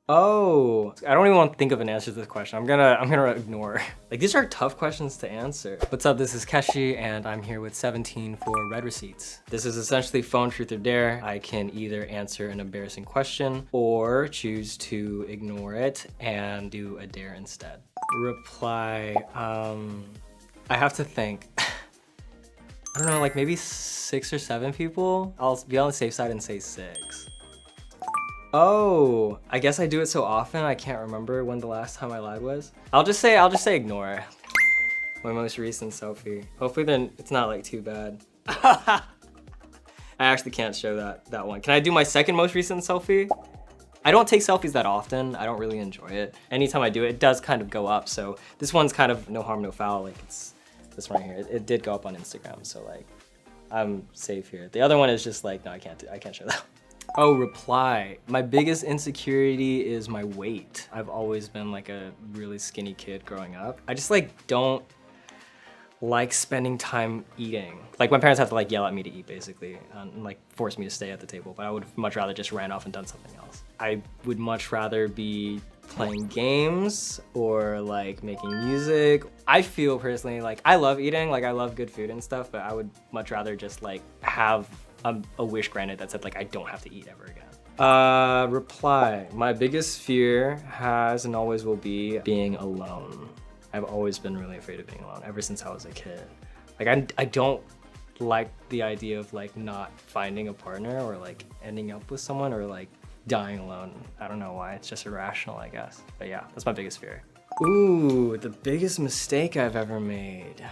Oh, I don't even want to think of an answer to this question. I'm gonna ignore. Like, these are tough questions to answer. What's up, this is 𝐊𝐞𝐬𝐡𝐢의 and I'm here with 17 for red receipts. This is essentially phone truth or dare. I can either answer an embarrassing question or choose to ignore it and do a dare instead. Reply, I have to think. I don't know, like maybe 6 or 7 people? I'll be on the safe side and say 6. Oh, I guess I do it so often I can't remember when the last time I lied was. I'll just say ignore. My most recent selfie. Hopefully then it's not like too bad. I actually can't show that one. Can I do my second most recent selfie? I don't take selfies that often. I don't really enjoy it. Anytime I do it, it does kind of go up. So this one's kind of no harm, no foul. Like it's this one right here. It did go up on Instagram. So like I'm safe here. The other one is just like, no, I can't show that. Oh, reply. My biggest insecurity is my weight. I've always been like a really skinny kid growing up. I just like don't like spending time eating. Like my parents have to like yell at me to eat basically and like force me to stay at the table, but I would much rather just ran off and done something else. I would much rather be playing games or like making music. I feel personally like I love eating, like I love good food and stuff, but I would much rather just like have a wish granted that said like I don't have to eat ever again. Reply. My biggest fear has and always will be being alone. I've always been really afraid of being alone ever since I was a kid. Like I don't like the idea of like not finding a partner or like ending up with someone or like dying alone. I don't know why, it's just irrational, I guess. But yeah, that's my biggest fear. Ooh, the biggest mistake I've ever made.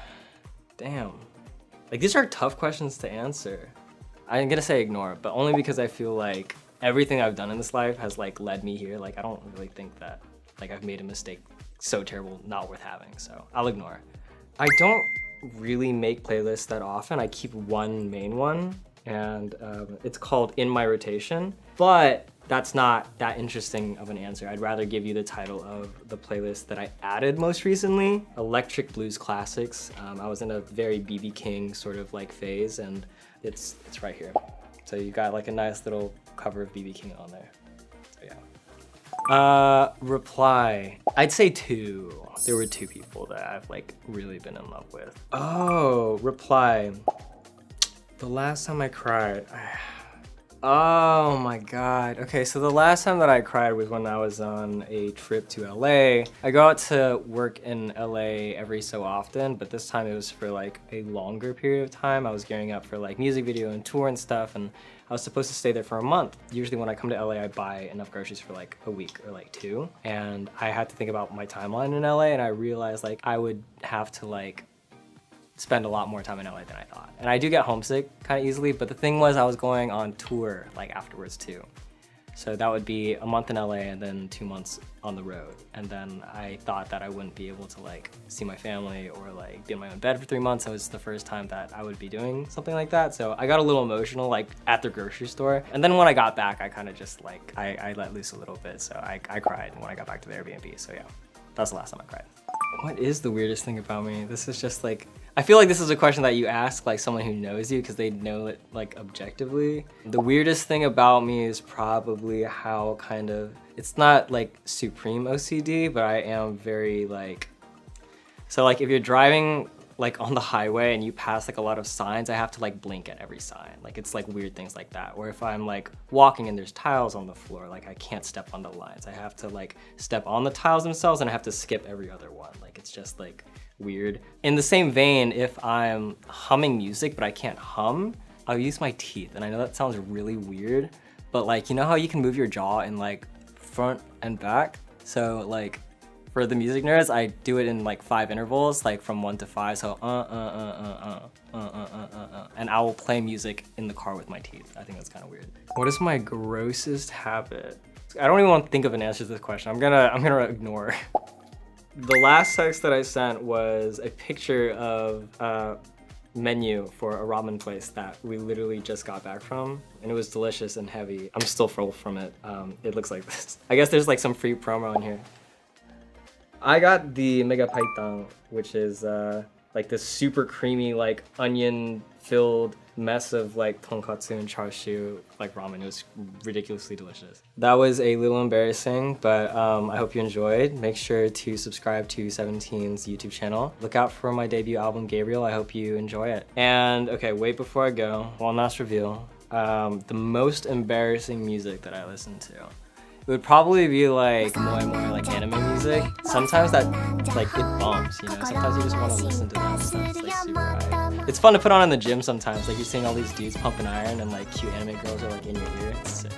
Damn. Like these are tough questions to answer. I'm gonna say ignore, but only because I feel like everything I've done in this life has like led me here. Like I don't really think that like I've made a mistake so terrible, not worth having, so I'll ignore. I don't really make playlists that often. I keep one main one and it's called In My Rotation, but that's not that interesting of an answer. I'd rather give you the title of the playlist that I added most recently, Electric Blues Classics. I was in a very BB King sort of like phase and it's right here. So you got like a nice little cover of BB King on there, so yeah. Reply. I'd say 2. There were 2 people that I've like really been in love with. Oh, reply. The last time I cried. Oh my God. Okay, so the last time that I cried was when I was on a trip to LA. I go out to work in LA every so often, but this time it was for like a longer period of time. I was gearing up for like music video and tour and stuff, and I was supposed to stay there for a month. Usually when I come to LA, I buy enough groceries for like a week or like 2. And I had to think about my timeline in LA, and I realized like I would have to like spend a lot more time in LA than I thought. And I do get homesick kind of easily, but the thing was I was going on tour like afterwards too. So that would be a month in LA and then 2 months on the road. And then I thought that I wouldn't be able to like see my family or like be in my own bed for 3 months. So it was the first time that I would be doing something like that. So I got a little emotional like at the grocery store. And then when I got back, I kind of just like, I let loose a little bit. So I cried when I got back to the Airbnb. So yeah, that's the last time I cried. What is the weirdest thing about me? This is just like, I feel like this is a question that you ask like someone who knows you because they know it like objectively. The weirdest thing about me is probably how kind of, it's not like supreme OCD, but I am very like, so like if you're driving like on the highway and you pass like a lot of signs, I have to like blink at every sign. Like it's like weird things like that. Or if I'm like walking and there's tiles on the floor, like I can't step on the lines. I have to like step on the tiles themselves and I have to skip every other one. Like it's just like weird. In the same vein, if I'm humming music but I can't hum, I'll use my teeth. And I know that sounds really weird, but like, you know how you can move your jaw in like front and back? So like, for the music nerds, I do it in like 5 intervals, like from 1 to 5. So and I will play music in the car with my teeth. I think that's kind of weird. What is my grossest habit? I don't even want to think of an answer to this question. I'm gonna ignore. The last text that I sent was a picture of a menu for a ramen place that we literally just got back from, and it was delicious and heavy. I'm still full from it. It looks like this. I guess there's like some free promo in here. I got the 𝐊𝐞𝐬𝐡𝐢의, which is like this super creamy, like onion-filled mess of like tonkatsu and char-siu, like ramen. It was ridiculously delicious. That was a little embarrassing, but I hope you enjoyed. Make sure to subscribe to 17's YouTube channel. Look out for my debut album, Gabriel. I hope you enjoy it. And okay, wait before I go, one last reveal. The most embarrassing music that I listen to. It would probably be like more like anime music. Sometimes that like it bumps, you know. Sometimes you just want to listen to that stuff. It's like super high. It's fun to put on in the gym sometimes. Like you're seeing all these dudes pumping iron and like cute anime girls are like in your ear. It's sick.